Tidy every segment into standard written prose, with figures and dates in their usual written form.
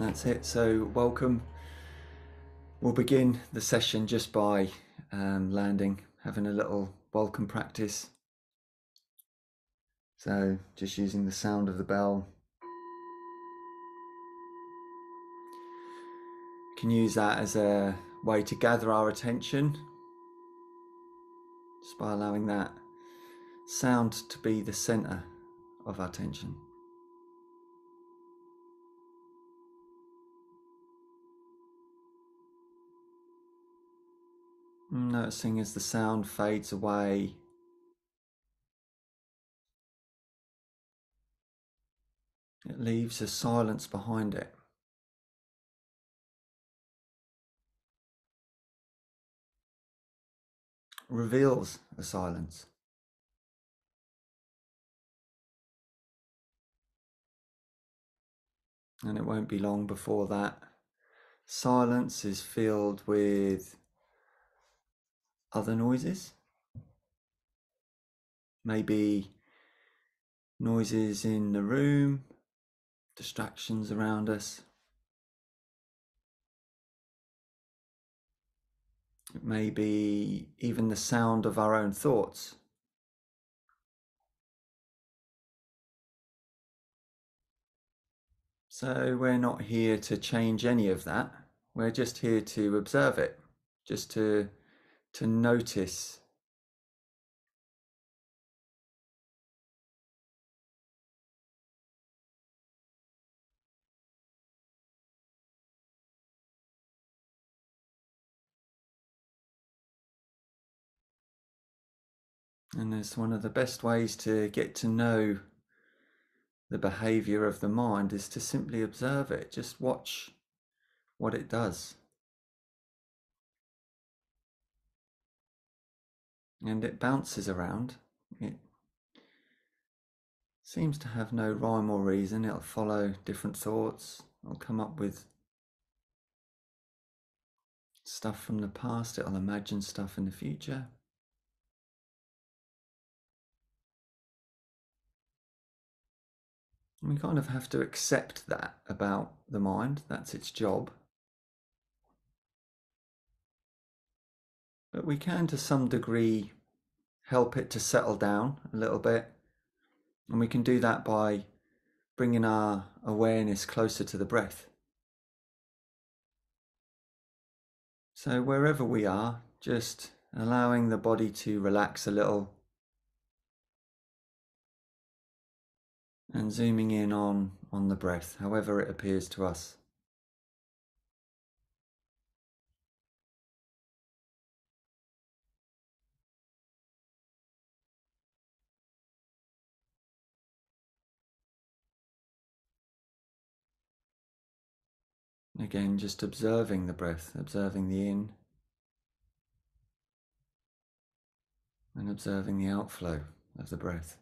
That's it. So welcome. We'll begin the session just by landing, having a little welcome practice. So just using the sound of the bell. You can use that as a way to gather our attention, just by allowing that sound to be the center of our attention. Noticing as the sound fades away, it leaves a silence behind it. Reveals a silence. And it won't be long before that silence is filled with other noises. Maybe noises in the room, distractions around us. It may be even the sound of our own thoughts. So we're not here to change any of that. We're just here to observe it, just to notice. And it's one of the best ways to get to know the behavior of the mind is to simply observe it. Just watch what it does. And it bounces around. It seems to have no rhyme or reason. It'll follow different thoughts. It'll come up with stuff from the past. It'll imagine stuff in the future. And we kind of have to accept that about the mind. That's its job. But we can, to some degree, help it to settle down a little bit. And we can do that by bringing our awareness closer to the breath. So wherever we are, just allowing the body to relax a little and zooming in on the breath, however it appears to us. Again, just observing the breath, observing the in and observing the outflow of the breath.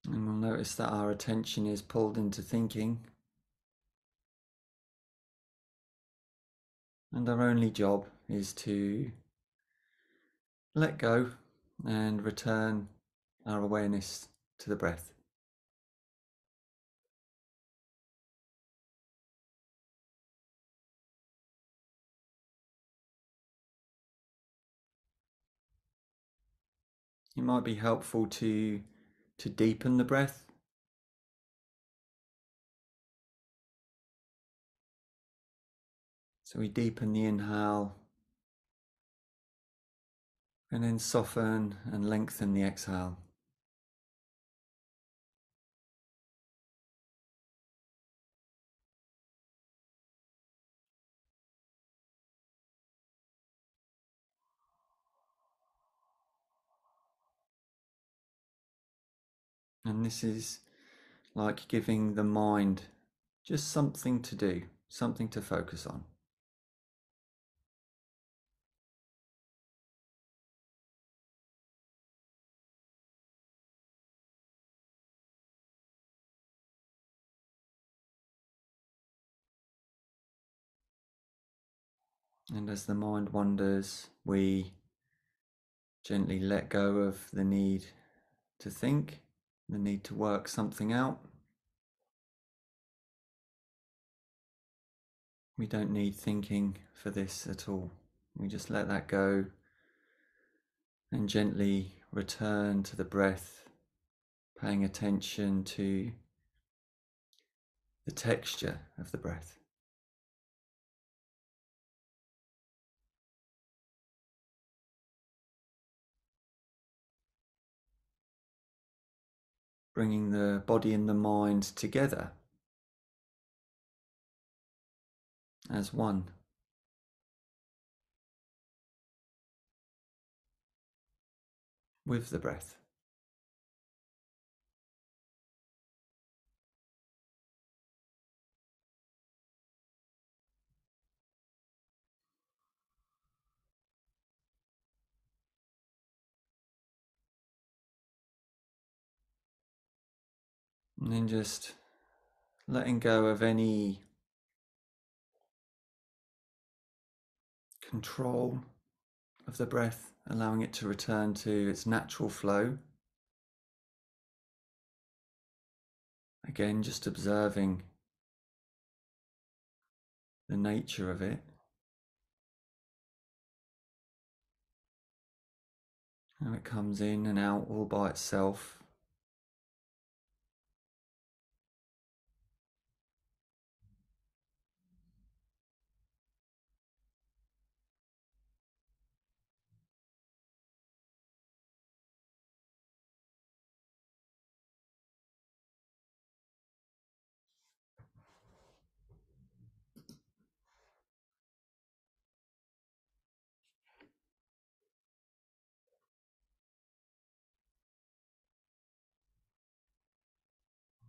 And we'll notice that our attention is pulled into thinking. And our only job is to let go and return our awareness to the breath. It might be helpful to deepen the breath. So we deepen the inhale and then soften and lengthen the exhale. And this is like giving the mind just something to do, something to focus on. And as the mind wanders, we gently let go of the need to think, the need to work something out. We don't need thinking for this at all. We just let that go and gently return to the breath, paying attention to the texture of the breath. Bringing the body and the mind together as one. With the breath. And then just letting go of any control of the breath, allowing it to return to its natural flow. Again, just observing the nature of it. How it comes in and out all by itself.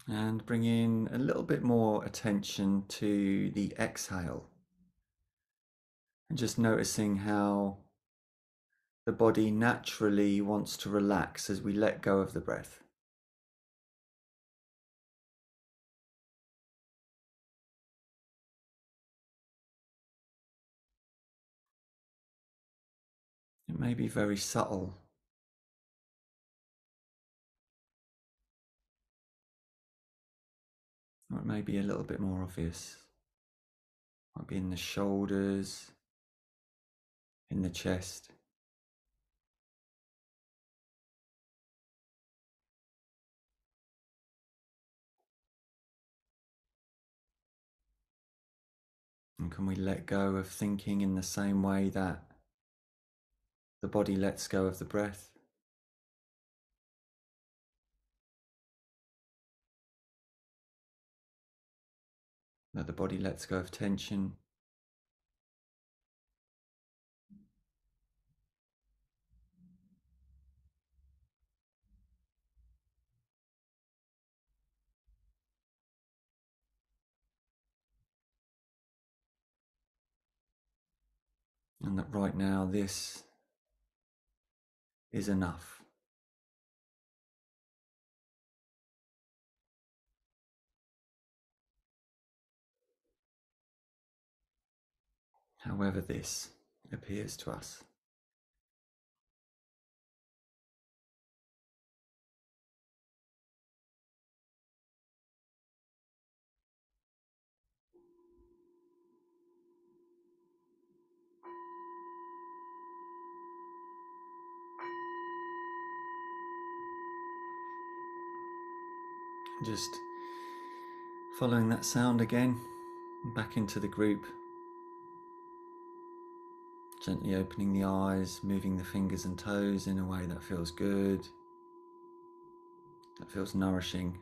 And bring in a little bit more attention to the exhale. And just noticing how the body naturally wants to relax as we let go of the breath. It may be very subtle, or it may be a little bit more obvious. Might be in the shoulders, in the chest. And can we let go of thinking in the same way that the body lets go of the breath? That the body lets go of tension. And that right now this is enough. However this appears to us. Just following that sound again, back into the group. Gently opening the eyes, moving the fingers and toes in a way that feels good, that feels nourishing.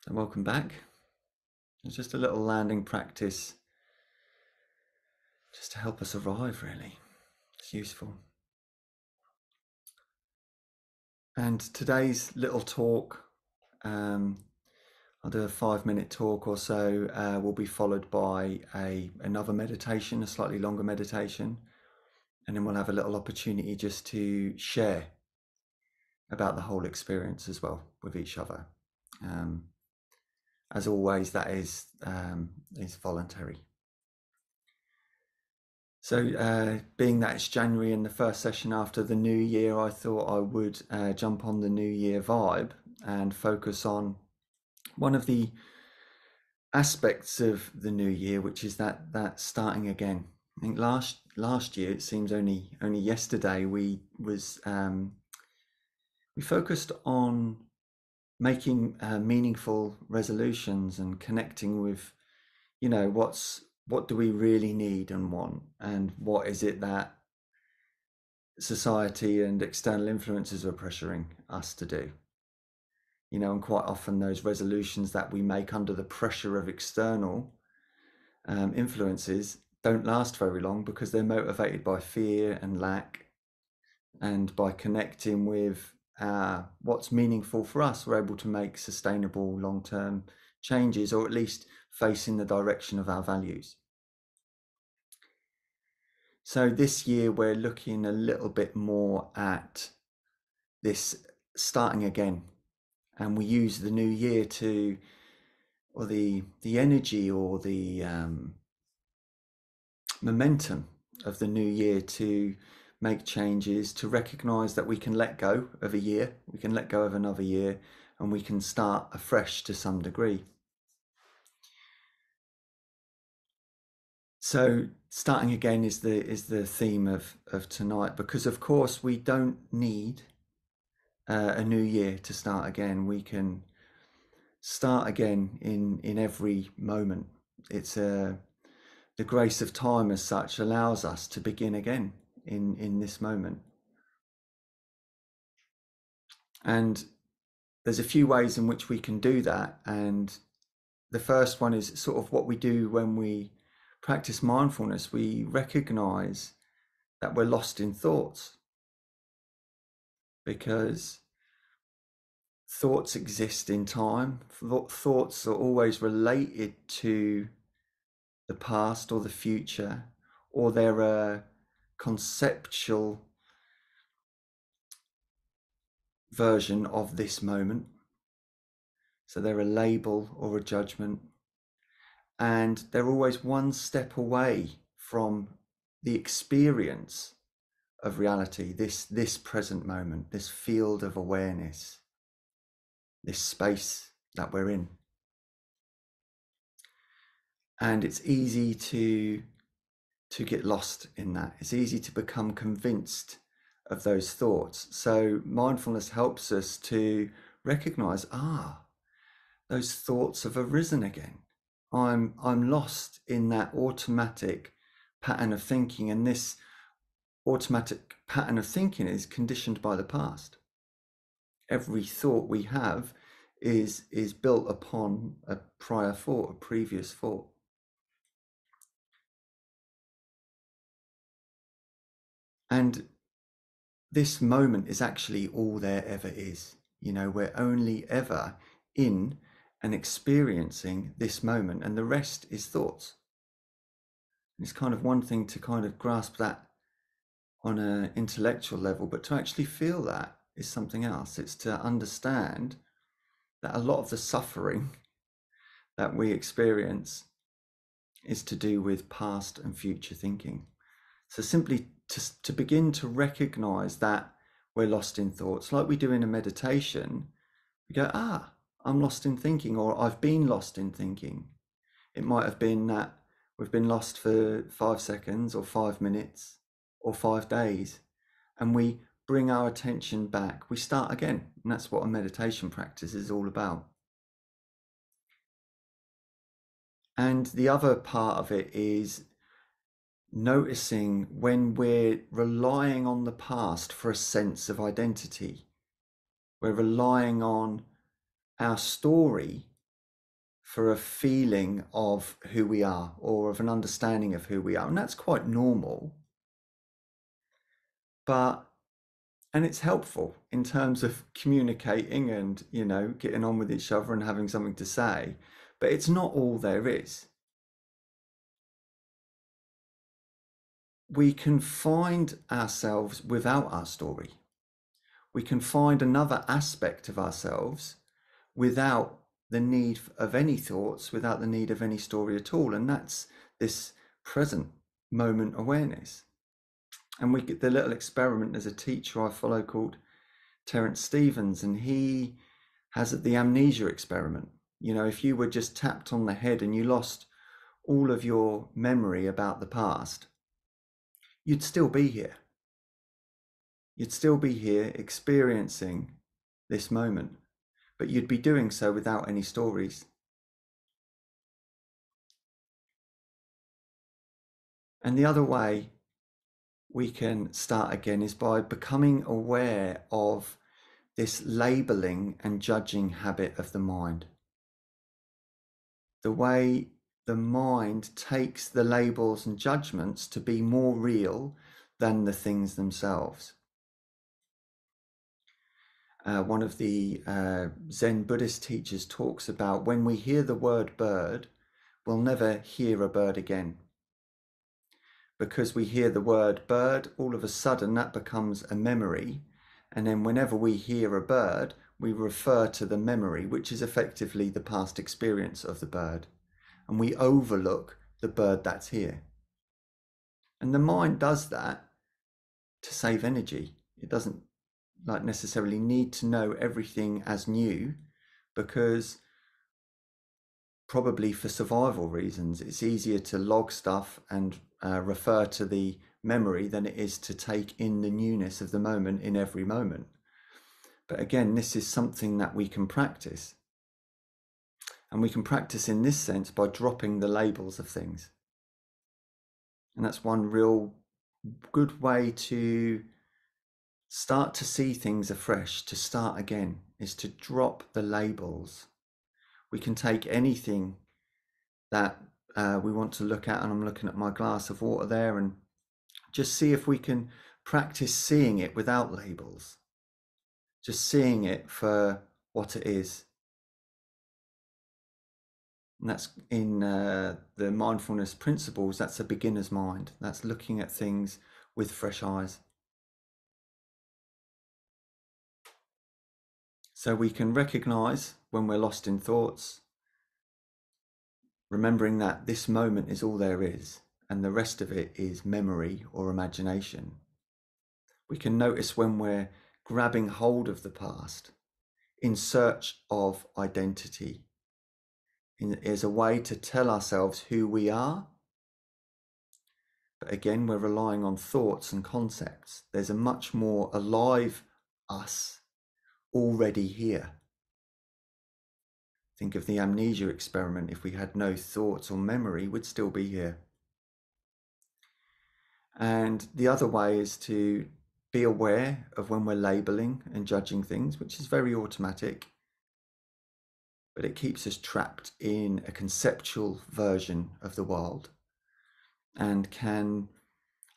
And welcome back. It's just a little landing practice just to help us arrive, really. It's useful. And today's little talk, I'll do a 5-minute talk or so, will be followed by another meditation, a slightly longer meditation. And then we'll have a little opportunity just to share about the whole experience as well with each other. as always, that is voluntary. So being that it's January and the first session after the new year, I thought I would jump on the new year vibe and focus on one of the aspects of the new year, which is that starting again. I think last year, it seems only yesterday, we focused on making meaningful resolutions and connecting with, what do we really need and want, and what is it that society and external influences are pressuring us to do. And quite often those resolutions that we make under the pressure of external influences don't last very long, because they're motivated by fear and lack. And by connecting with what's meaningful for us, we're able to make sustainable long-term changes, or at least face in the direction of our values. So this year we're looking a little bit more at this starting again, and we use the new year to, or the energy, or the momentum of the new year, to make changes, to recognize that we can let go of a year, we can let go of another year, and we can start afresh to some degree. So starting again is the theme of tonight, because of course we don't need a new year to start again. We can start again in every moment. It's the grace of time as such allows us to begin again in this moment. And there's a few ways in which we can do that. And the first one is sort of what we do when we practice mindfulness. We recognize that we're lost in thoughts, because thoughts exist in time. Thoughts are always related to the past or the future, or they're a conceptual version of this moment. So they're a label or a judgment, and they're always one step away from the experience of reality, this present moment, this field of awareness, this space that we're in. And it's easy to get lost in that. It's easy to become convinced of those thoughts. So mindfulness helps us to recognize, those thoughts have arisen again. I'm lost in that automatic pattern of thinking, and this automatic pattern of thinking is conditioned by the past. Every thought we have is built upon a prior thought, a previous thought. And this moment is actually all there ever is. We're only ever in and experiencing this moment, and the rest is thoughts. It's kind of one thing to kind of grasp that on an intellectual level, but to actually feel that is something else. It's to understand that a lot of the suffering that we experience is to do with past and future thinking. So simply to begin to recognize that we're lost in thoughts, like we do in a meditation, we go, I'm lost in thinking, or I've been lost in thinking. It might have been that we've been lost for 5 seconds or 5 minutes or 5 days, and we bring our attention back. We start again, and that's what a meditation practice is all about. And the other part of it is noticing when we're relying on the past for a sense of identity. We're relying on our story for a feeling of who we are, or of an understanding of who we are. And that's quite normal. And it's helpful in terms of communicating and, getting on with each other and having something to say. But it's not all there is. We can find ourselves without our story. We can find another aspect of ourselves without the need of any thoughts without the need of any story at all. And that's this present moment awareness. And we get the little experiment as a teacher I follow called Terence Stevens, and he has the amnesia experiment. You know, if you were just tapped on the head and you lost all of your memory about the past, you'd still be here. You'd still be here experiencing this moment, but you'd be doing so without any stories. And the other way we can start again is by becoming aware of this labeling and judging habit of the mind. The way the mind takes the labels and judgments to be more real than the things themselves. One of the Zen Buddhist teachers talks about when we hear the word bird, we'll never hear a bird again. Because we hear the word bird, all of a sudden that becomes a memory. And then whenever we hear a bird, we refer to the memory, which is effectively the past experience of the bird. And we overlook the bird that's here. And the mind does that to save energy. It doesn't necessarily need to know everything as new, because probably for survival reasons, it's easier to log stuff and refer to the memory than it is to take in the newness of the moment in every moment. But again, this is something that we can practice. And we can practice in this sense by dropping the labels of things. And that's one real good way to start to see things afresh, to start again, is to drop the labels. We can take anything that we want to look at, and I'm looking at my glass of water there, and just see if we can practice seeing it without labels, just seeing it for what it is. And that's in the mindfulness principles. That's a beginner's mind. That's looking at things with fresh eyes. So we can recognize when we're lost in thoughts, remembering that this moment is all there is, and the rest of it is memory or imagination. We can notice when we're grabbing hold of the past in search of identity, as a way to tell ourselves who we are. But again, we're relying on thoughts and concepts. There's a much more alive us already here. Think of the amnesia experiment. If we had no thoughts or memory, we'd still be here. And the other way is to be aware of when we're labeling and judging things, which is very automatic, but it keeps us trapped in a conceptual version of the world and can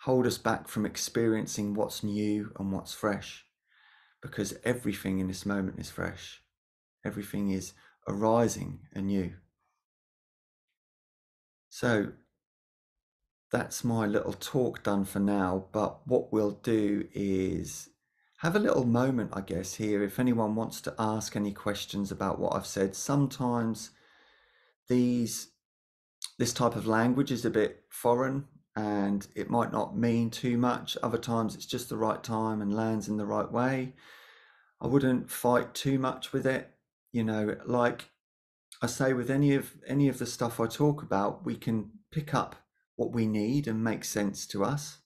hold us back from experiencing what's new and what's fresh, because everything in this moment is fresh. Everything is arising anew. So that's my little talk done for now, but what we'll do is have a little moment, I guess, here. If anyone wants to ask any questions about what I've said, sometimes this type of language is a bit foreign and it might not mean too much. Other times it's just the right time and lands in the right way. I wouldn't fight too much with it. You know, like I say, with any of the stuff I talk about, we can pick up what we need and make sense to us,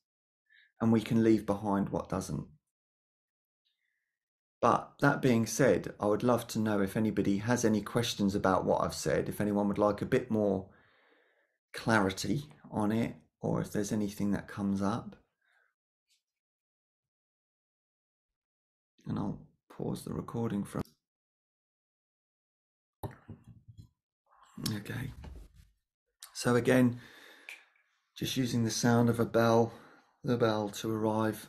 and we can leave behind what doesn't. But that being said, I would love to know if anybody has any questions about what I've said, if anyone would like a bit more clarity on it, or if there's anything that comes up. And I'll pause the recording from. Okay. So again, just using the sound of the bell to arrive.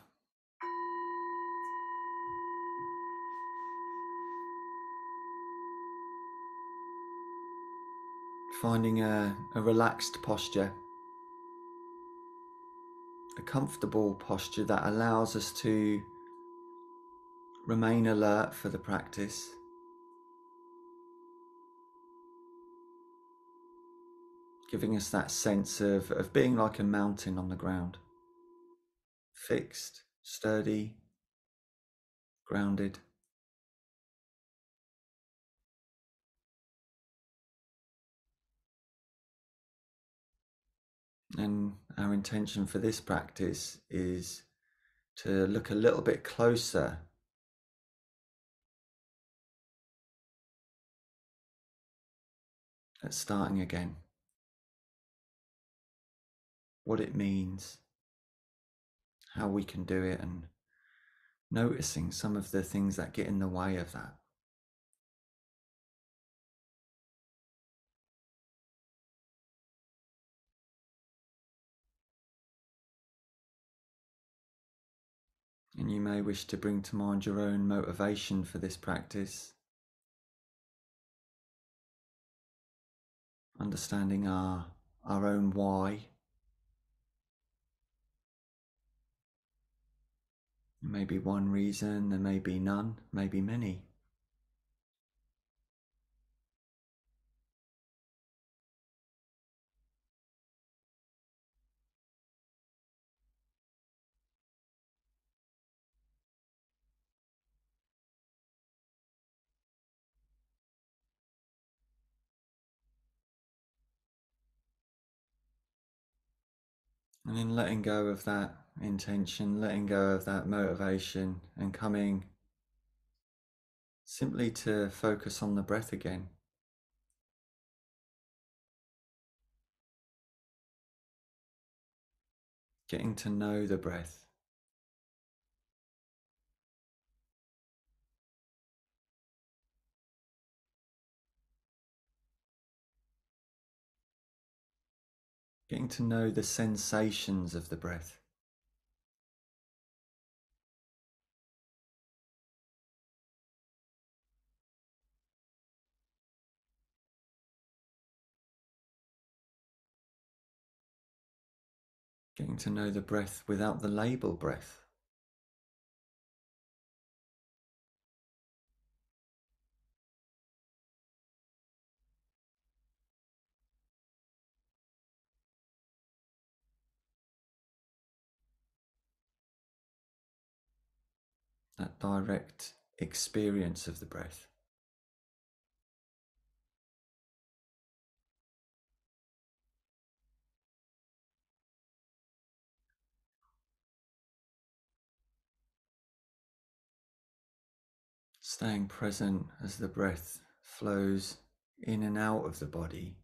Finding a relaxed posture, a comfortable posture that allows us to remain alert for the practice. giving us that sense of being like a mountain on the ground, fixed, sturdy, grounded. And our intention for this practice is to look a little bit closer at starting again, what it means, how we can do it, and noticing some of the things that get in the way of that. And you may wish to bring to mind your own motivation for this practice, understanding our own why. There may be one reason, there may be none, maybe many. And then letting go of that intention, letting go of that motivation, and coming simply to focus on the breath again. Getting to know the breath. Getting to know the sensations of the breath. Getting to know the breath without the label breath. That direct experience of the breath. Staying present as the breath flows in and out of the body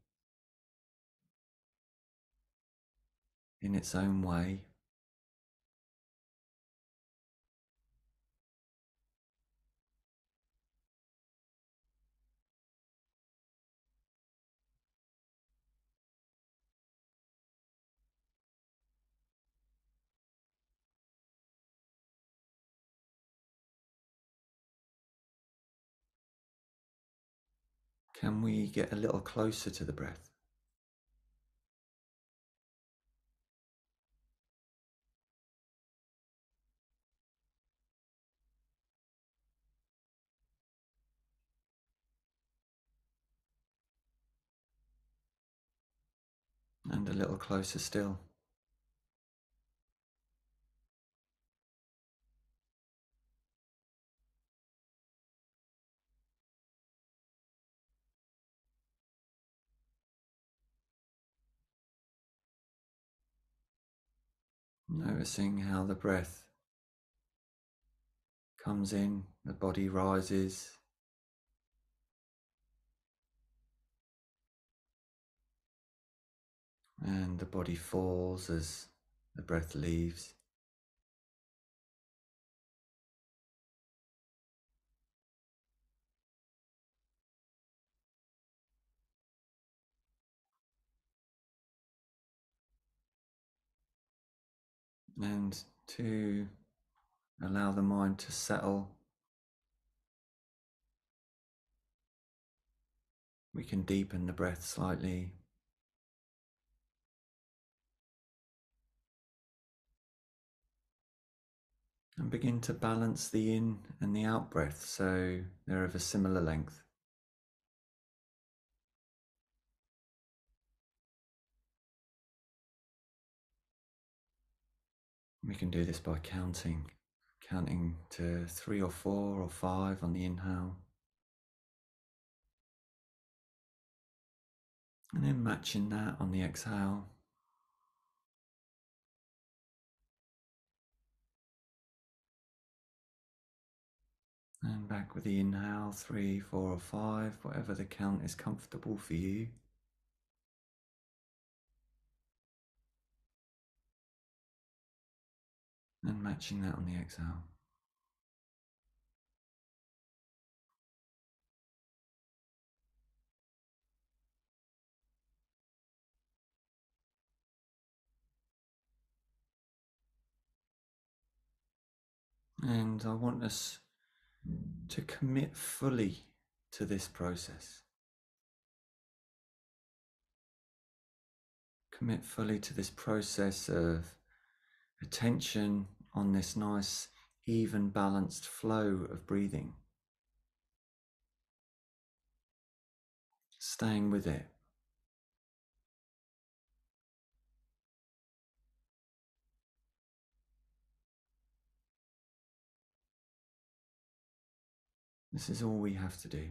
in its own way. Can we get a little closer to the breath? And a little closer still. Noticing how the breath comes in, the body rises, and the body falls as the breath leaves. And to allow the mind to settle, we can deepen the breath slightly. And begin to balance the in and the out breath so they're of a similar length. We can do this by counting to 3 or 4 or 5 on the inhale, and then matching that on the exhale. And back with the inhale, 3, 4 or 5, whatever the count is comfortable for you. And matching that on the exhale. And I want us to commit fully to this process. Commit fully to this process of attention on this nice, even, balanced flow of breathing. Staying with it. This is all we have to do.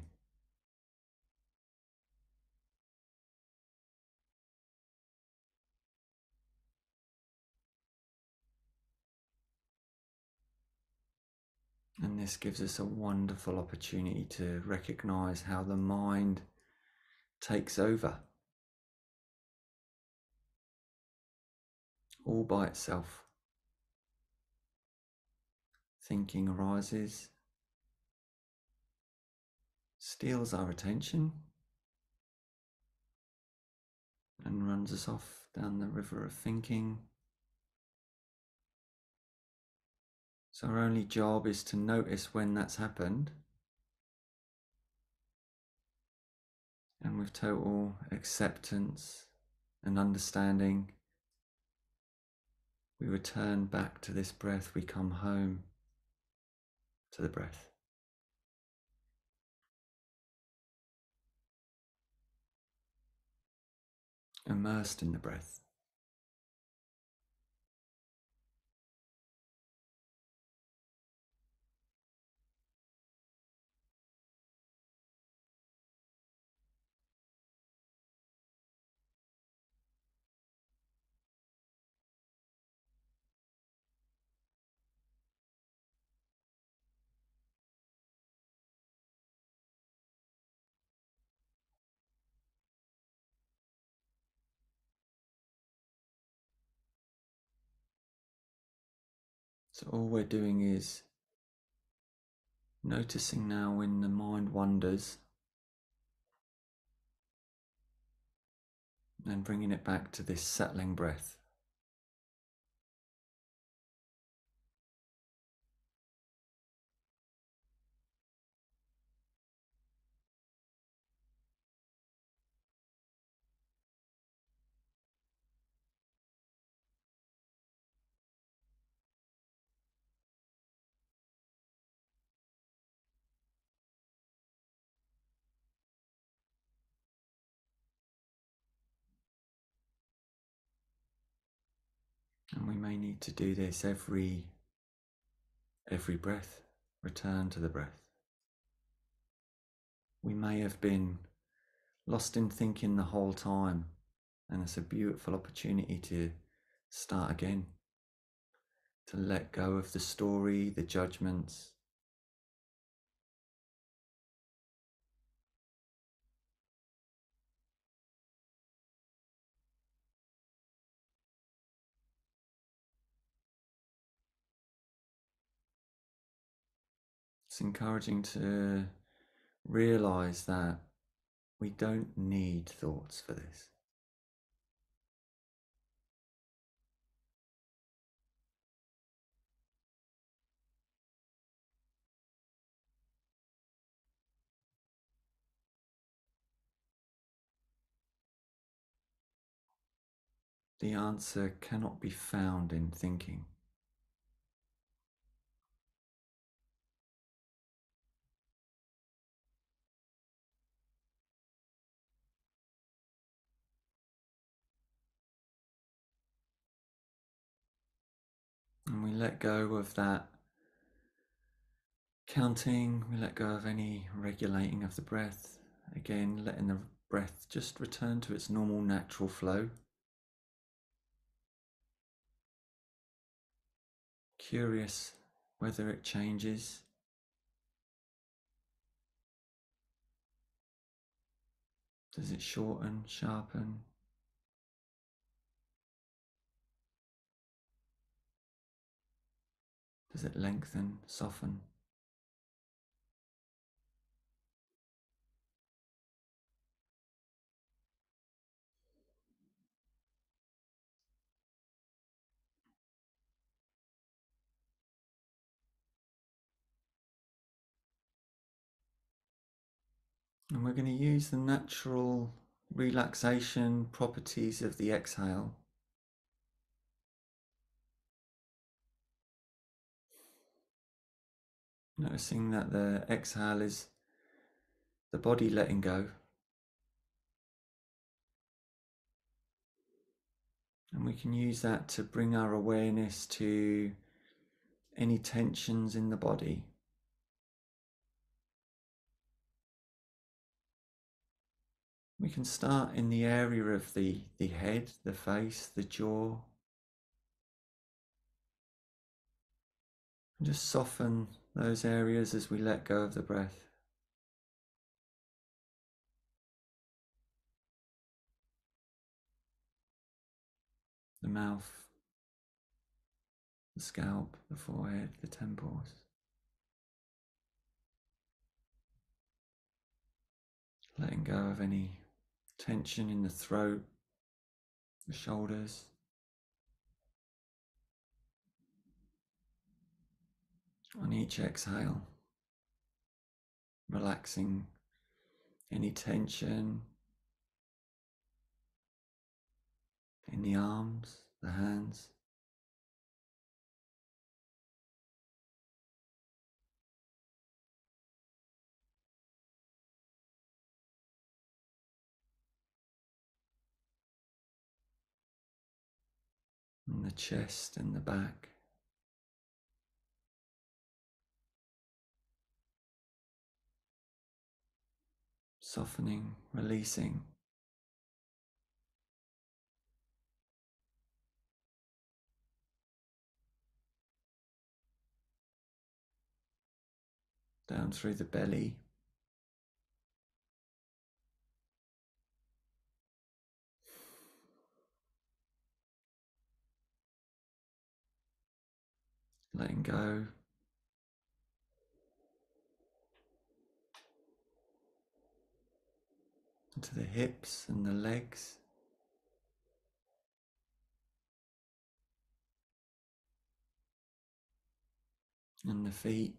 And this gives us a wonderful opportunity to recognize how the mind takes over all by itself. Thinking arises, steals our attention, and runs us off down the river of thinking. So our only job is to notice when that's happened, and with total acceptance and understanding, we return back to this breath. We come home to the breath. Immersed in the breath. So all we're doing is noticing now when the mind wanders, and bringing it back to this settling breath. And we may need to do this every breath. Return to the breath. We may have been lost in thinking the whole time, and it's a beautiful opportunity to start again, to let go of the story, the judgments. It's encouraging to realize that we don't need thoughts for this. The answer cannot be found in thinking. let go of that counting, we let go of any regulating of the breath. Again, letting the breath just return to its normal natural flow. Curious whether it changes. Does it shorten, sharpen? Does it lengthen, soften? And we're going to use the natural relaxation properties of the exhale. Noticing that the exhale is the body letting go. And we can use that to bring our awareness to any tensions in the body. We can start in the area of the head, the face, the jaw. And just soften those areas as we let go of the breath. The mouth, the scalp, the forehead, the temples. Letting go of any tension in the throat, the shoulders. On each exhale, relaxing any tension in the arms, the hands. And the chest and the back. Softening, releasing. Down through the belly. Letting go. Into the hips and the legs. And the feet.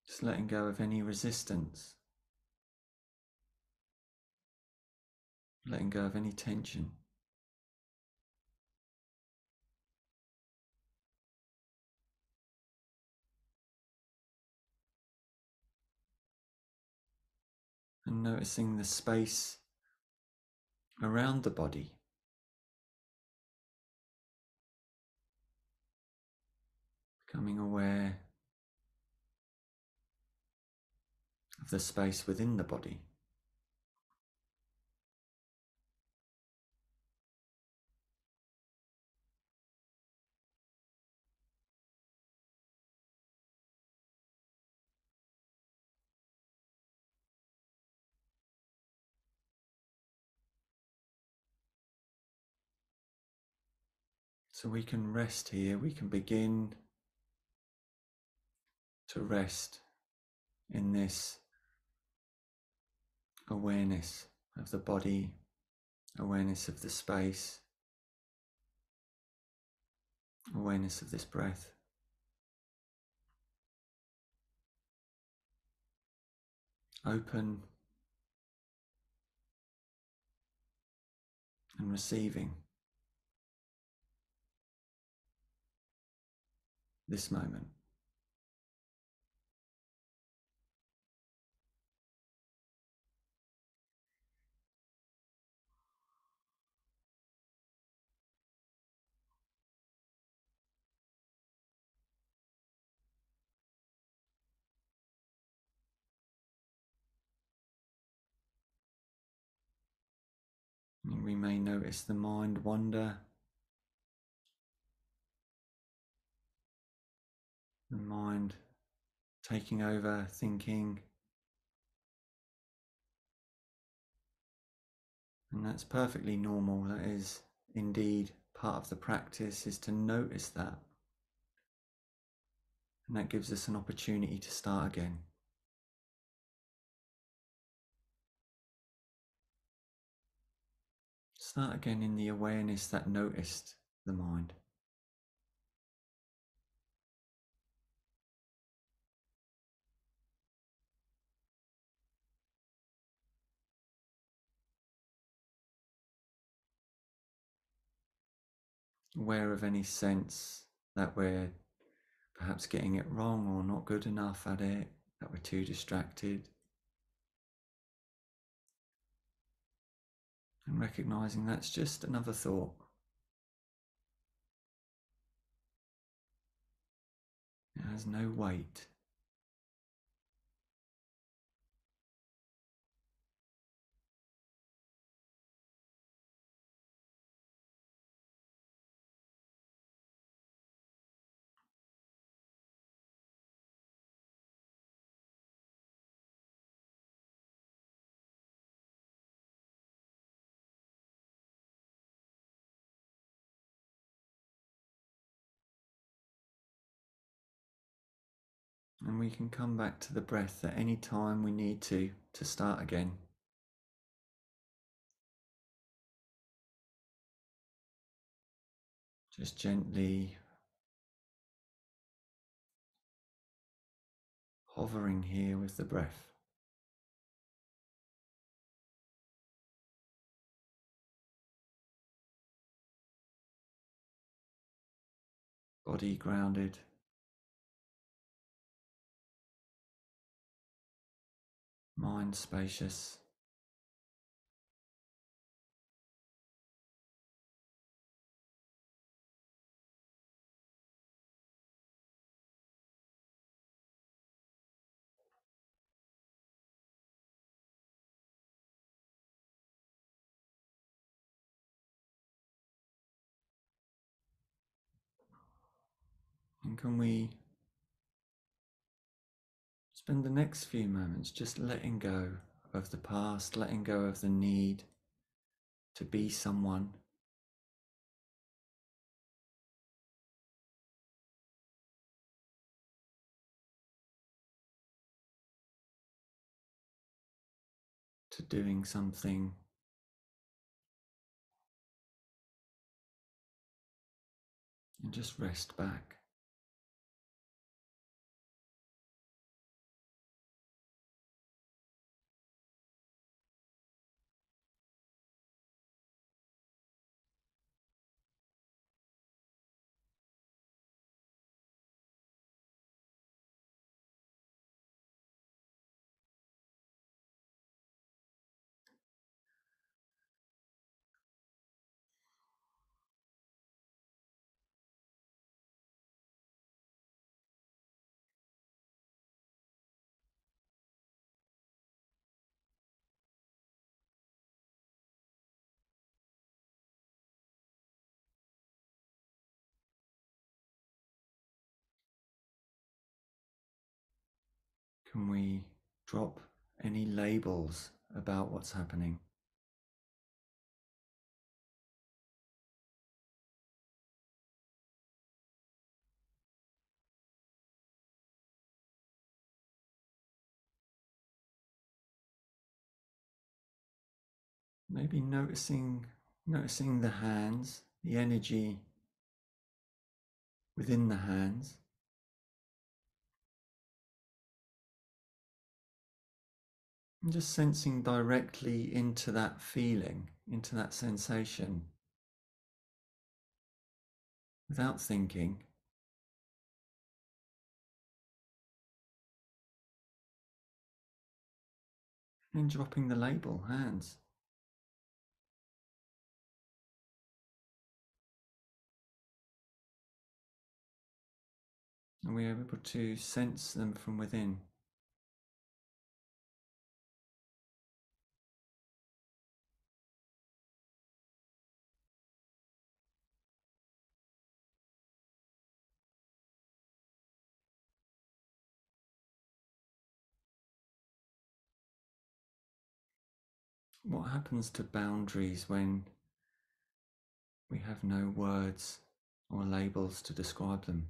Just letting go of any resistance. Letting go of any tension. And noticing the space around the body. Becoming aware of the space within the body. So we can rest here, we can begin to rest in this awareness of the body, awareness of the space, awareness of this breath. Open and receiving. this moment. And we may notice the mind wander, the mind taking over, thinking. And that's perfectly normal. That is indeed part of the practice, is to notice that. And that gives us an opportunity to start again. Start again in the awareness that noticed the mind. Aware of any sense that we're perhaps getting it wrong or not good enough at it, that we're too distracted. And recognizing that's just another thought. It has no weight. And we can come back to the breath at any time we need to start again. Just gently hovering here with the breath. Body grounded. Mind spacious. And can we spend the next few moments just letting go of the past, letting go of the need to be someone, to doing something, and just rest back. Can we drop any labels about what's happening? Maybe noticing the hands, the energy within the hands. And just sensing directly into that feeling, into that sensation, without thinking. and dropping the label, hands. And we are able to sense them from within. What happens to boundaries when we have no words or labels to describe them?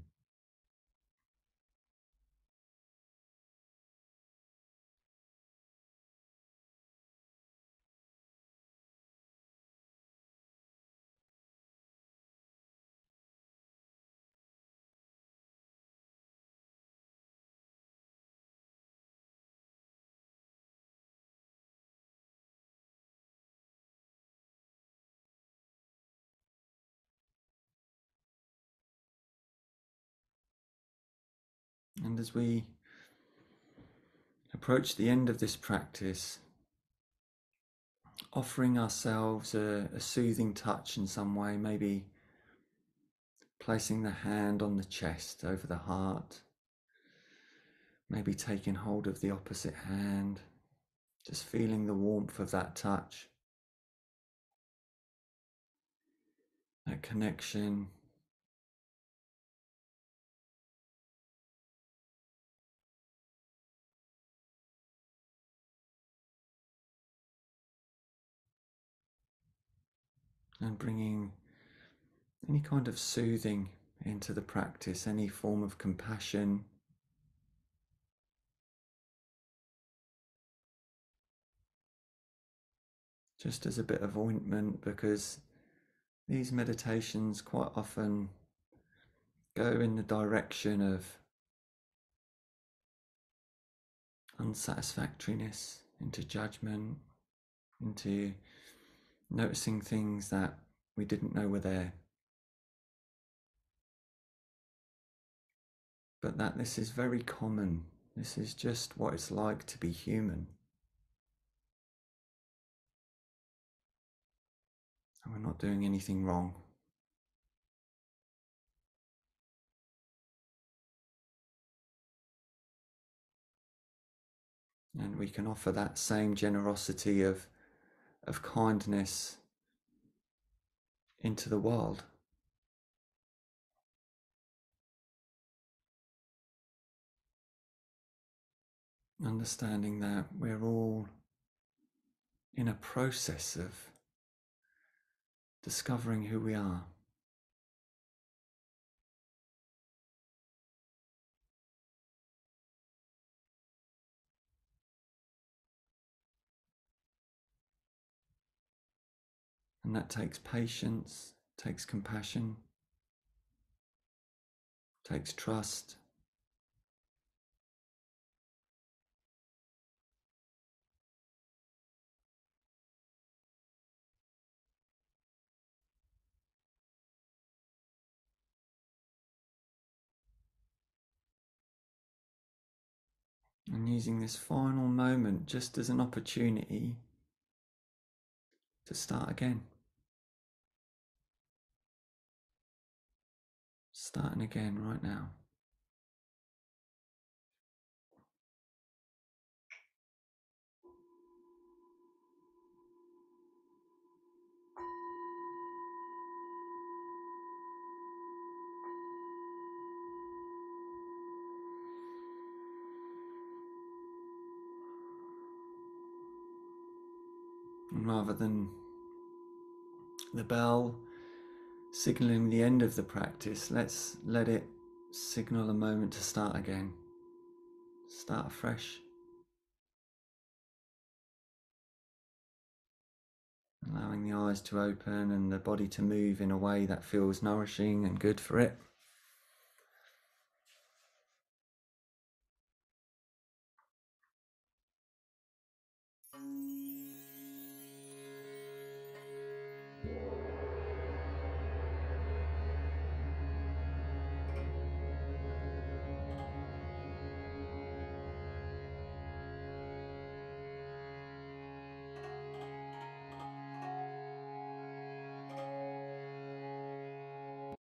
And as we approach the end of this practice, offering ourselves a soothing touch in some way, maybe placing the hand on the chest over the heart, maybe taking hold of the opposite hand, just feeling the warmth of that touch, that connection. And bringing any kind of soothing into the practice, any form of compassion, just as a bit of ointment, because these meditations quite often go in the direction of unsatisfactoriness, into judgment, into noticing things that we didn't know were there. But that this is very common. This is just what it's like to be human. And we're not doing anything wrong. And we can offer that same generosity of kindness into the world. Understanding that we're all in a process of discovering who we are. And that takes patience, takes compassion, takes trust. And using this final moment just as an opportunity to start again. Starting again right now. And rather than the bell signaling the end of the practice, let's let it signal a moment to start again. Start afresh. Allowing the eyes to open and the body to move in a way that feels nourishing and good for it.